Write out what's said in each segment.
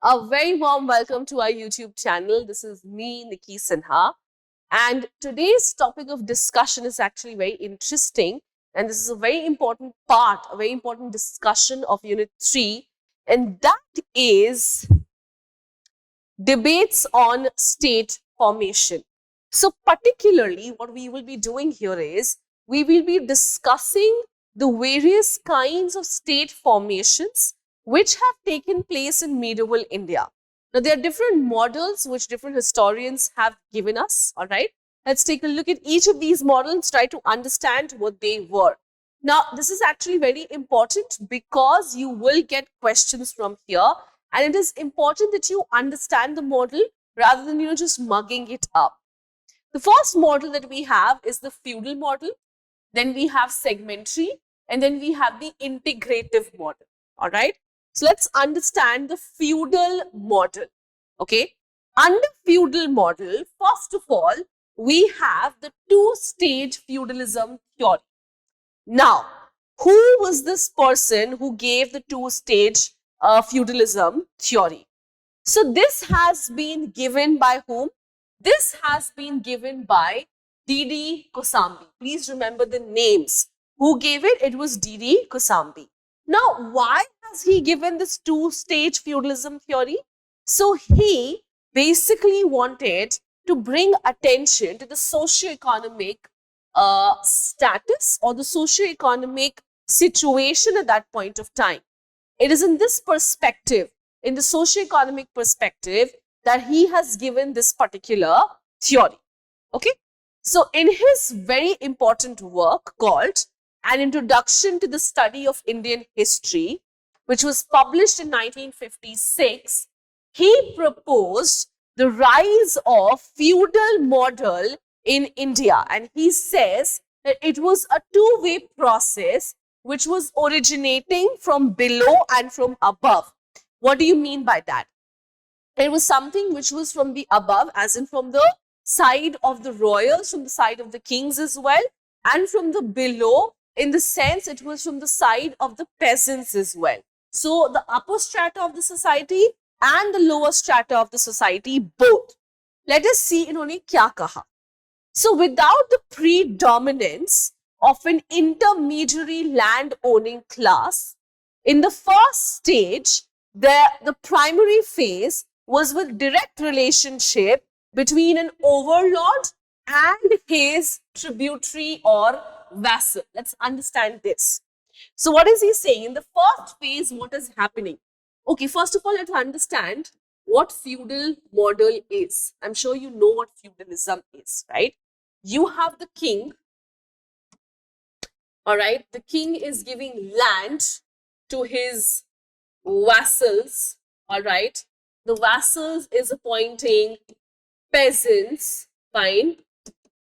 A very warm welcome to our YouTube channel. This is me, Nicky Sinha. And today's topic of discussion is actually very interesting. And this is a very important part, a very important discussion of Unit 3. And that is debates on state formation. So particularly what we will be doing here is we will be discussing the various kinds of state formations which have taken place in medieval India. Now, there are different models which different historians have given us, all right? Let's take a look at each of these models, try to understand what they were. Now, this is actually very important because you will get questions from here, and it is important that you understand the model rather than, just mugging it up. The first model that we have is the feudal model, then we have segmentary, and then we have the integrative model, all right? So let's understand the feudal model, okay? Under feudal model, first of all, we have the two-stage feudalism theory. Now, who was this person who gave the two-stage feudalism theory? So this has been given by whom? This has been given by D.D. Kosambi. Please remember the names. Who gave it? It was D.D. Kosambi. Now, why has he given this two-stage feudalism theory? So, he basically wanted to bring attention to the socio-economic status or the socio-economic situation at that point of time. It is in this perspective, in the socio-economic perspective, that he has given this particular theory. Okay? So, in his very important work called An Introduction to the Study of Indian History, which was published in 1956, he proposed the rise of feudal model in India. And he says that it was a two-way process which was originating from below and from above. What do you mean by that? It was something which was from the above, as in from the side of the royals, from the side of the kings as well, and from the below, in the sense it was from the side of the peasants as well. So the upper strata of the society and the lower strata of the society, both. Let us see इन्होंने क्या कहा. So without the predominance of an intermediary land owning class, in the first stage, the primary phase was with direct relationship between an overlord and his tributary or vassal. Let's understand this. So what is he saying? In the first phase, what is happening? Okay, first of all, let's understand what feudal model is. I'm sure you know what feudalism is, right? You have the king, all right? The king is giving land to his vassals, all right? The vassals is appointing peasants, fine,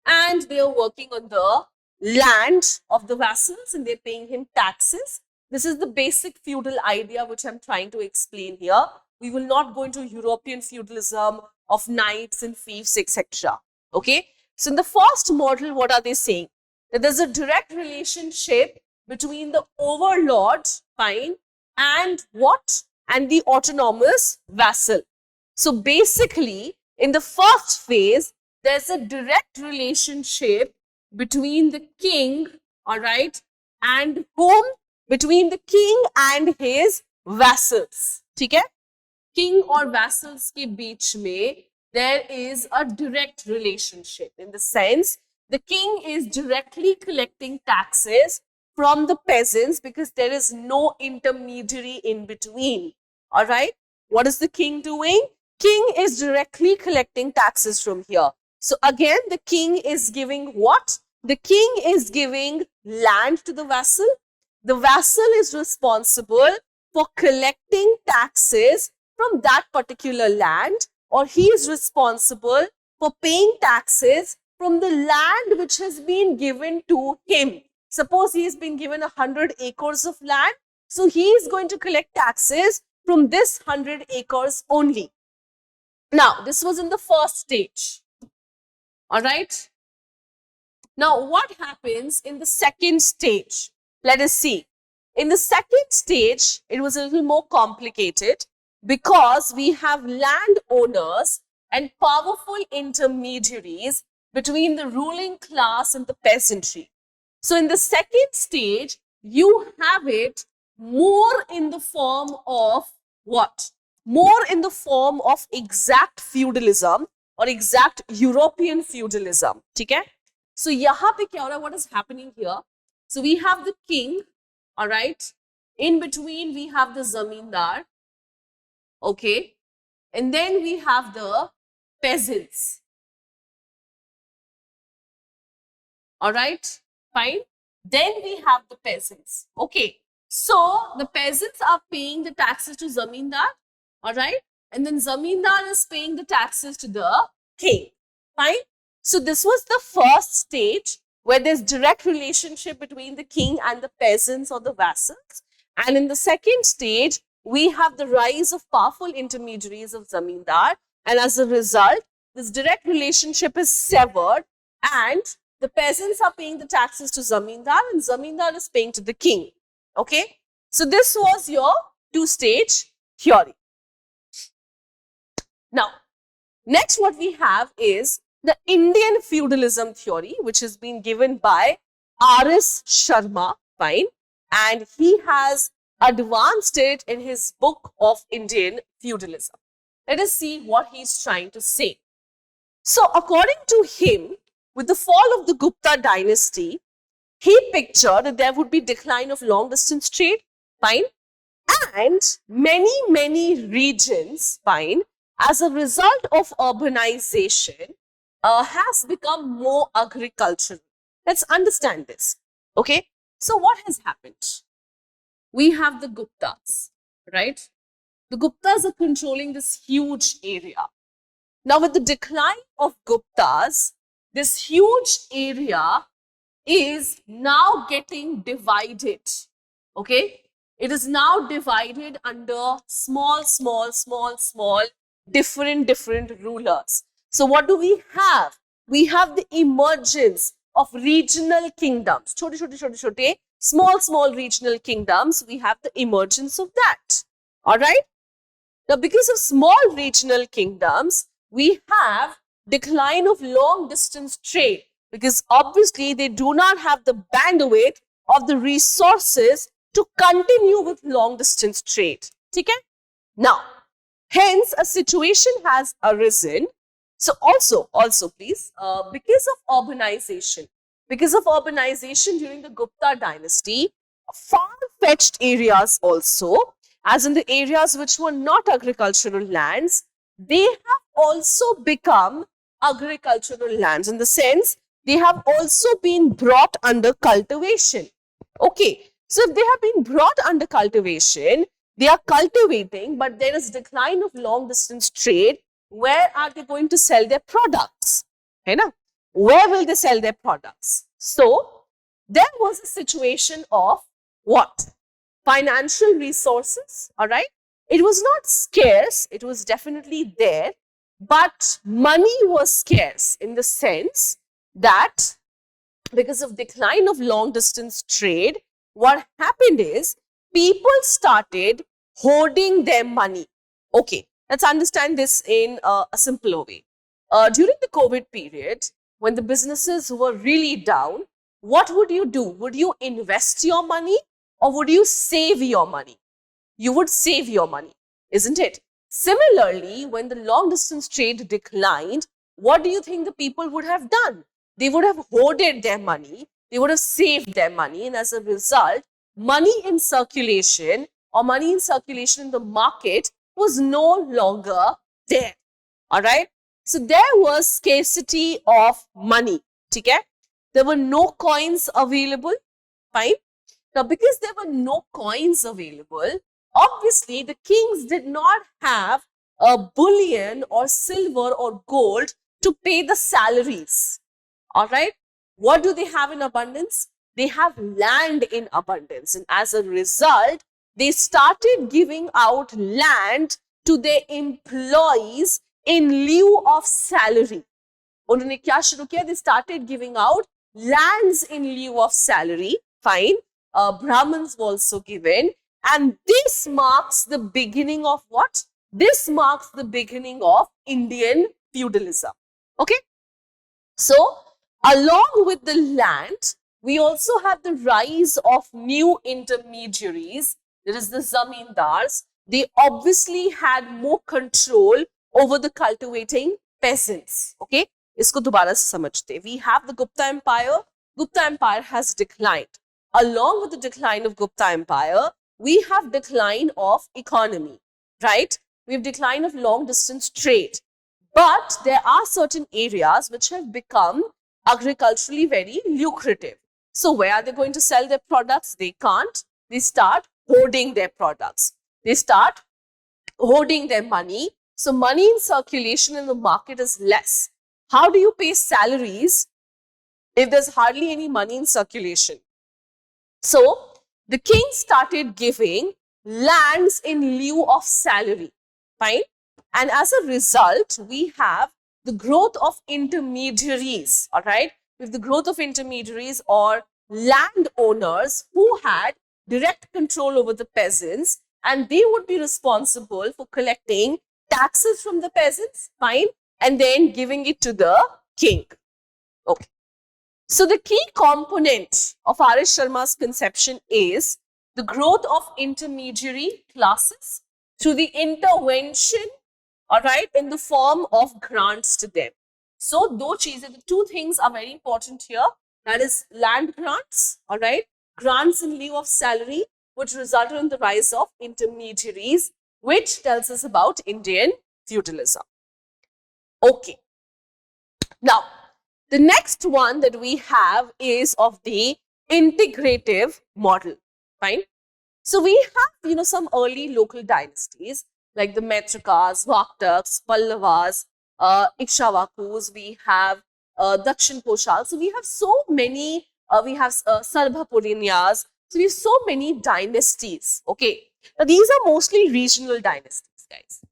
and they are working on the land of the vassals and they're paying him taxes. This is the basic feudal idea which I'm trying to explain here. We will not go into European feudalism of knights and fiefs, etc. Okay? So in the first model, what are they saying? That there's a direct relationship between the overlord, fine, and what? And the autonomous vassal. So basically, in the first phase, there's a direct relationship between the king, all right, and whom? Between the king and his vassals. ठीक है? King or vassals के बीच में there is a direct relationship, in the sense the king is directly collecting taxes from the peasants because there is no intermediary in between. All right? What is the king doing? King is directly collecting taxes from here. So again, the king is giving what? The king is giving land to the vassal. The vassal is responsible for collecting taxes from that particular land, or he is responsible for paying taxes from the land which has been given to him. Suppose he has been given 100 acres of land, so he is going to collect taxes from this 100 acres only. Now, this was in the first stage. All right. Now, what happens in the second stage? Let us see. In the second stage, it was a little more complicated because we have landowners and powerful intermediaries between the ruling class and the peasantry. So in the second stage, you have it more in the form of what? More in the form of exact feudalism or exact European feudalism. Okay? So yahan pe kya ho raha hai? What is happening here? So we have the king, all right? In between, we have the zamindar, okay? And then we have the peasants, all right? Fine. Then we have the peasants, okay? So the peasants are paying the taxes to zamindar, all right? And then zamindar is paying the taxes to the king, fine? So this was the first stage where there's direct relationship between the king and the peasants or the vassals. And in the second stage, we have the rise of powerful intermediaries of zamindar. And as a result, this direct relationship is severed and the peasants are paying the taxes to zamindar and zamindar is paying to the king. Okay. So this was your two-stage theory. Now, next what we have is the Indian feudalism theory, which has been given by R.S. Sharma, fine, and he has advanced it in his book of Indian feudalism. Let us see what he's trying to say. So, according to him, with the fall of the Gupta dynasty, he pictured that there would be decline of long distance trade, fine, and many regions, fine, as a result of urbanization, has become more agricultural. Let's understand this. Okay. So what has happened? We have the Guptas, right? The Guptas are controlling this huge area. Now with the decline of Guptas, this huge area is now getting divided. Okay. It is now divided under small, different rulers. So what do we have? We have the emergence of regional kingdoms. Chote, small regional kingdoms. We have the emergence of that. All right. Now, because of small regional kingdoms, we have decline of long distance trade because obviously they do not have the bandwidth of the resources to continue with long distance trade. Okay? Now, hence a situation has arisen. So also please, because of urbanization during the Gupta dynasty, far-fetched areas also, as in the areas which were not agricultural lands, they have also become agricultural lands in the sense they have also been brought under cultivation. Okay, so if they have been brought under cultivation, they are cultivating, but there is decline of long distance trade. Where are they going to sell their products? Hai na? Where will they sell their products? So, there was a situation of what? Financial resources, all right? It was not scarce, it was definitely there, but money was scarce in the sense that because of decline of long distance trade, what happened is people started hoarding their money. Okay, let's understand this in a simpler way. During the COVID period, when the businesses were really down, what would you do? Would you invest your money or would you save your money? You would save your money, isn't it? Similarly, when the long distance trade declined, what do you think the people would have done? They would have hoarded their money, they would have saved their money, and as a result, money in circulation or money in circulation in the market was no longer there. All right. So there was scarcity of money. Okay? There were no coins available. Fine. Now, because there were no coins available, obviously the kings did not have a bullion or silver or gold to pay the salaries. All right. What do they have in abundance? They have land in abundance. And as a result, they started giving out land to their employees in lieu of salary. उन्होंने क्या शुरू किया? They started giving out lands in lieu of salary. Fine. Brahmins were also given. And this marks the beginning of what? This marks the beginning of Indian feudalism. Okay. So, along with the land, we also have the rise of new intermediaries. There is the zamindars. They obviously had more control over the cultivating peasants. Okay, इसको दोबारा से समझते. We have the Gupta Empire. Gupta Empire has declined. Along with the decline of Gupta Empire, we have decline of economy, right? We have decline of long distance trade. But there are certain areas which have become agriculturally very lucrative. So where are they going to sell their products? They can't. They start hoarding their products. They start hoarding their money. So money in circulation in the market is less. How do you pay salaries if there's hardly any money in circulation? So the king started giving lands in lieu of salary. Fine. And as a result, we have the growth of intermediaries, all right? We have the growth of intermediaries or landowners who had direct control over the peasants, and they would be responsible for collecting taxes from the peasants, fine, and then giving it to the king. Okay. So the key component of R.S. Sharma's conception is the growth of intermediary classes through the intervention, all right, in the form of grants to them. So, the two things are very important here. That is land grants, all right, grants in lieu of salary, which resulted in the rise of intermediaries, which tells us about Indian feudalism. Okay. Now, the next one that we have is of the integrative model, fine. So, we have, some early local dynasties like the Metrikas, Vakhtaks, Pallavas, Ikshavakus, we have Dakshin Koshal. So we have so many, we have Sarvapurinyas. So we have so many dynasties. Okay. Now these are mostly regional dynasties, guys.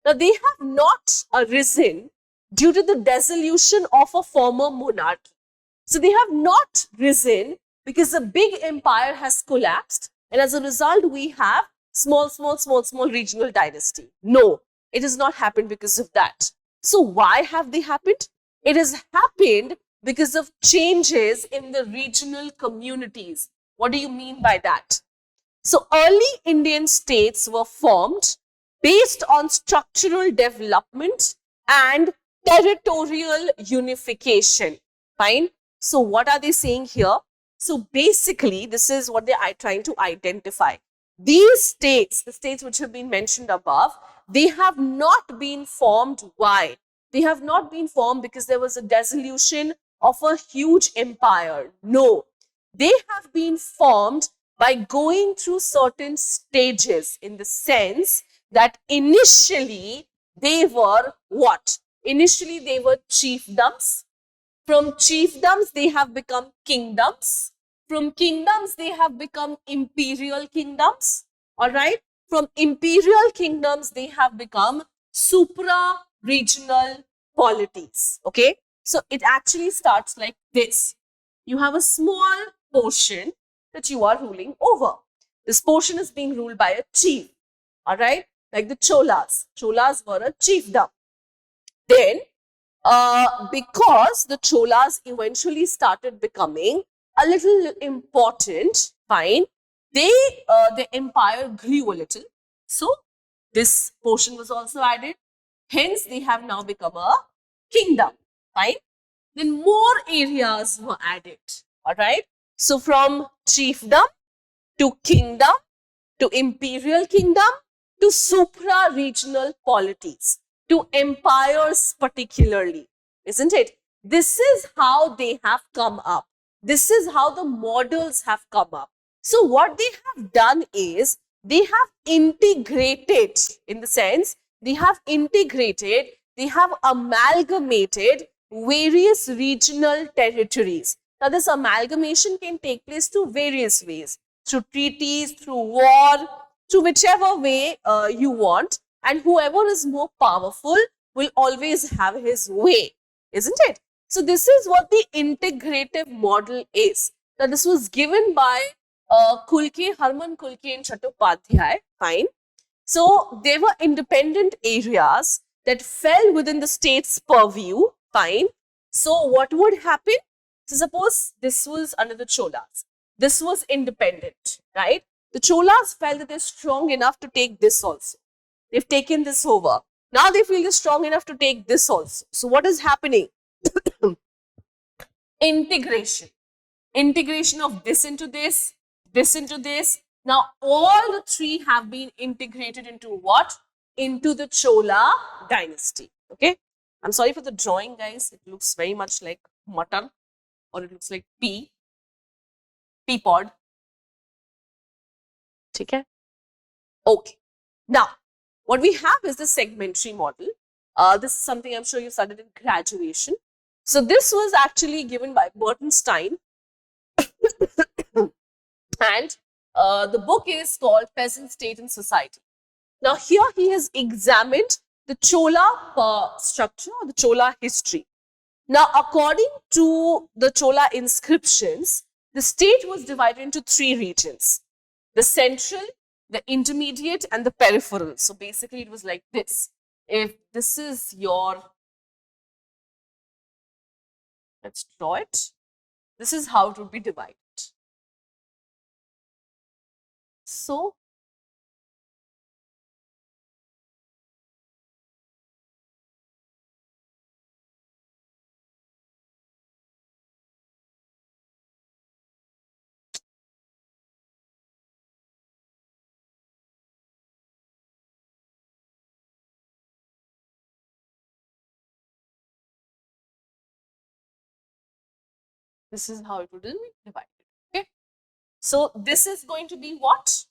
Now they have not arisen due to the dissolution of a former monarchy. So they have not risen because the big empire has collapsed, and as a result we have small regional dynasty. No, it has not happened because of that. So why have they happened? It has happened because of changes in the regional communities. What do you mean by that? So early Indian states were formed based on structural development and territorial unification. Fine. So what are they saying here? So basically, this is what they are trying to identify. These states, the states which have been mentioned above, they have not been formed. Why? They have not been formed because there was a dissolution of a huge empire. No, they have been formed by going through certain stages, in the sense that initially they were what? Initially they were chiefdoms. From chiefdoms they have become kingdoms. From kingdoms, they have become imperial kingdoms, all right? From imperial kingdoms, they have become supra-regional polities, okay? So, it actually starts like this. You have a small portion that you are ruling over. This portion is being ruled by a chief, all right? Like the Cholas. Cholas were a chiefdom. Then, because the Cholas eventually started becoming a little important, fine, the empire grew a little. So, this portion was also added. Hence, they have now become a kingdom, fine. Then more areas were added, all right. So, from chiefdom to kingdom to imperial kingdom to supra-regional polities to empires particularly, isn't it? This is how they have come up. This is how the models have come up. So what they have done is they have integrated, in the sense they have integrated, they have amalgamated various regional territories. Now this amalgamation can take place through various ways, through treaties, through war, through whichever way you want, and whoever is more powerful will always have his way, isn't it? So this is what the integrative model is. Now this was given by Kulke, Harman Kulke and Chattopadhyay, fine. So they were independent areas that fell within the state's purview. Fine. So what would happen? So suppose this was under the Cholas. This was independent, right? The Cholas felt that they're strong enough to take this also. They've taken this over. Now they feel they're strong enough to take this also. So what is happening? Integration. Integration of this into this into this. Now all the three have been integrated into what? Into the Chola dynasty. Okay. I'm sorry for the drawing, guys. It looks very much like mutton, or it looks like pea pod. Okay. Okay. Now, what we have is the segmentary model. This is something I'm sure you studied in graduation. So this was actually given by Bertenstein, and the book is called Peasant State and Society. Now here he has examined the Chola structure, or the Chola history. Now according to the Chola inscriptions, the state was divided into three regions: the central, the intermediate, and the peripheral. So basically it was like this. If this is your, let's draw it, this is how it would be divided. So this is how it would be divided. Okay. So this is going to be what?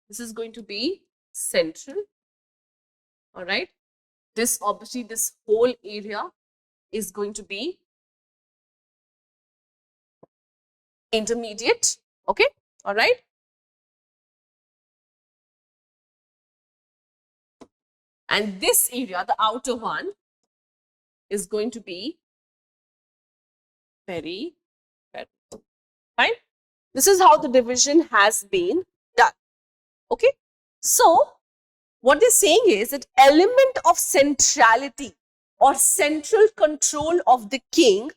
This is going to be central. All right. This, obviously, this whole area is going to be intermediate. Okay. All right. And this area, the outer one, is going to be very. Fine. This is how the division has been done. Okay. So what they're saying is that element of centrality or central control of the king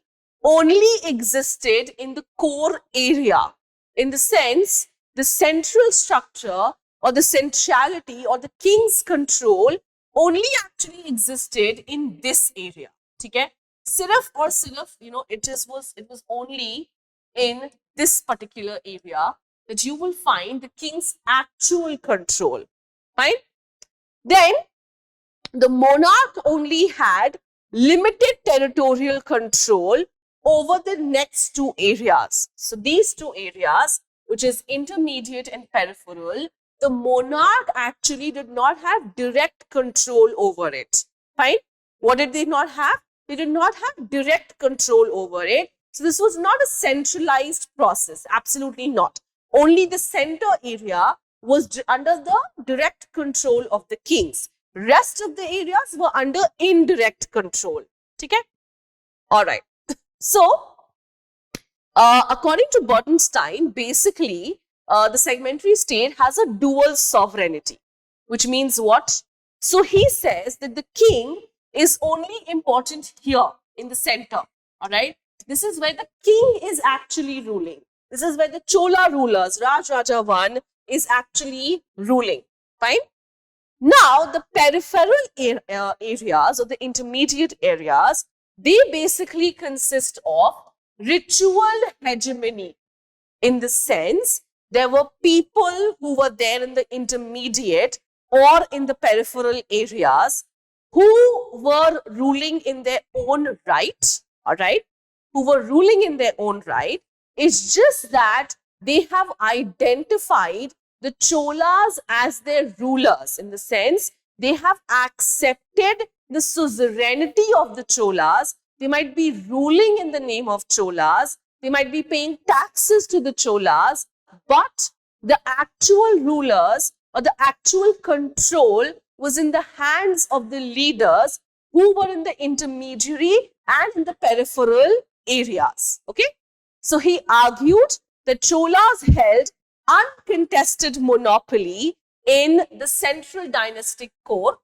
only existed in the core area. In the sense, the central structure or the centrality or the king's control only actually existed in this area. Okay? Sirf or sirf, it was only in this particular area that you will find the king's actual control. Fine. Then the monarch only had limited territorial control over the next two areas. So these two areas, which is intermediate and peripheral, the monarch actually did not have direct control over it. Fine. What did they not have? They did not have direct control over it. So this was not a centralized process. Absolutely not. Only the center area was under the direct control of the kings. Rest of the areas were under indirect control. Okay? All right. So, according to Bertenstein, basically, the segmentary state has a dual sovereignty, which means what? So, he says that the king is only important here in the center. All right. This is where the king is actually ruling. This is where the Chola rulers, Raja 1, is actually ruling. Fine. Now, the peripheral areas or the intermediate areas, they basically consist of ritual hegemony. In the sense, there were people who were there in the intermediate or in the peripheral areas who were ruling in their own right, all right, who were ruling in their own right. It's just that they have identified the Cholas as their rulers, in the sense they have accepted the suzerainty of the Cholas. They might be ruling in the name of Cholas. They might be paying taxes to the Cholas, but the actual rulers or the actual control was in the hands of the leaders who were in the intermediary and in the peripheral areas. Okay. So he argued that Cholas held uncontested monopoly in the central dynastic core.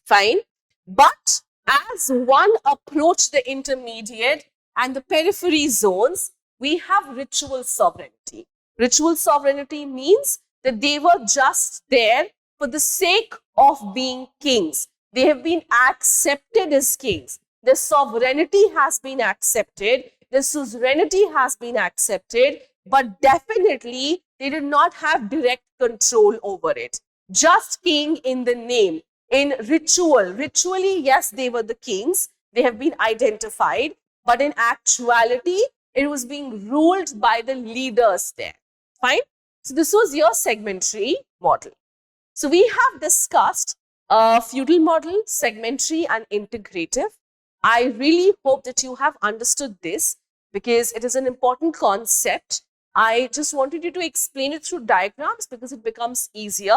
Fine. But as one approached the intermediate and the periphery zones, we have ritual sovereignty. Ritual sovereignty means that they were just there for the sake of being kings. They have been accepted as kings. Their sovereignty has been accepted. Their suzerainty has been accepted. But definitely, they did not have direct control over it. Just king in the name. In ritually, yes, they were the kings. They have been identified. But in actuality, it was being ruled by the leaders there. Fine. So this was your segmentary model. So we have discussed feudal model, segmentary and integrative. I really hope that you have understood this because it is an important concept. I just wanted you to explain it through diagrams because it becomes easier.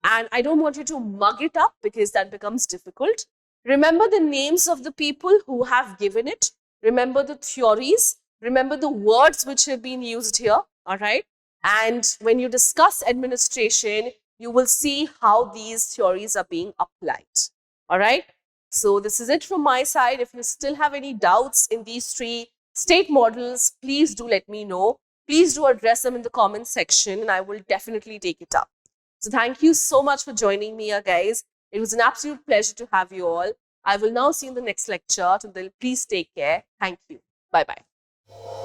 And I don't want you to mug it up because that becomes difficult. Remember the names of the people who have given it. Remember the theories. Remember the words which have been used here. All right. And when you discuss administration, you will see how these theories are being applied. All right. So this is it from my side. If you still have any doubts in these three state models, please do let me know. Please do address them in the comment section and I will definitely take it up. So thank you so much for joining me here, guys. It was an absolute pleasure to have you all. I will now see you in the next lecture. Till then, please take care. Thank you. Bye-bye.